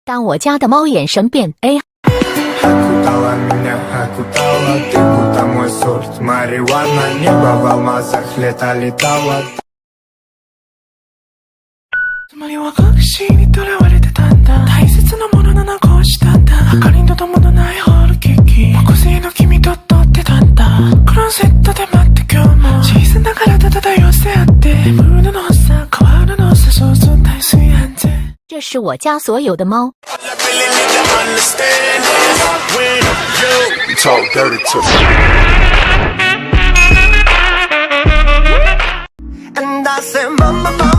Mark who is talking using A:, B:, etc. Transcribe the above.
A: 当我家的猫眼神变 A。Окутала
B: меня, окутала, ты будто мой сорт марихуана, небо в алмазах летала.
C: つまりは隠しにとらわれてたんだ。大切なものなのこうしたんだ。明かりととものないホールケーキ、木製の君と撮ってたんだ。クローゼットで待って今日も小さな体漂せ合って、ムードのさ変わるのさそうそう大水安全。
A: 这是我家所有的猫。
B: Talk dirty to me. And I said, mama, mama.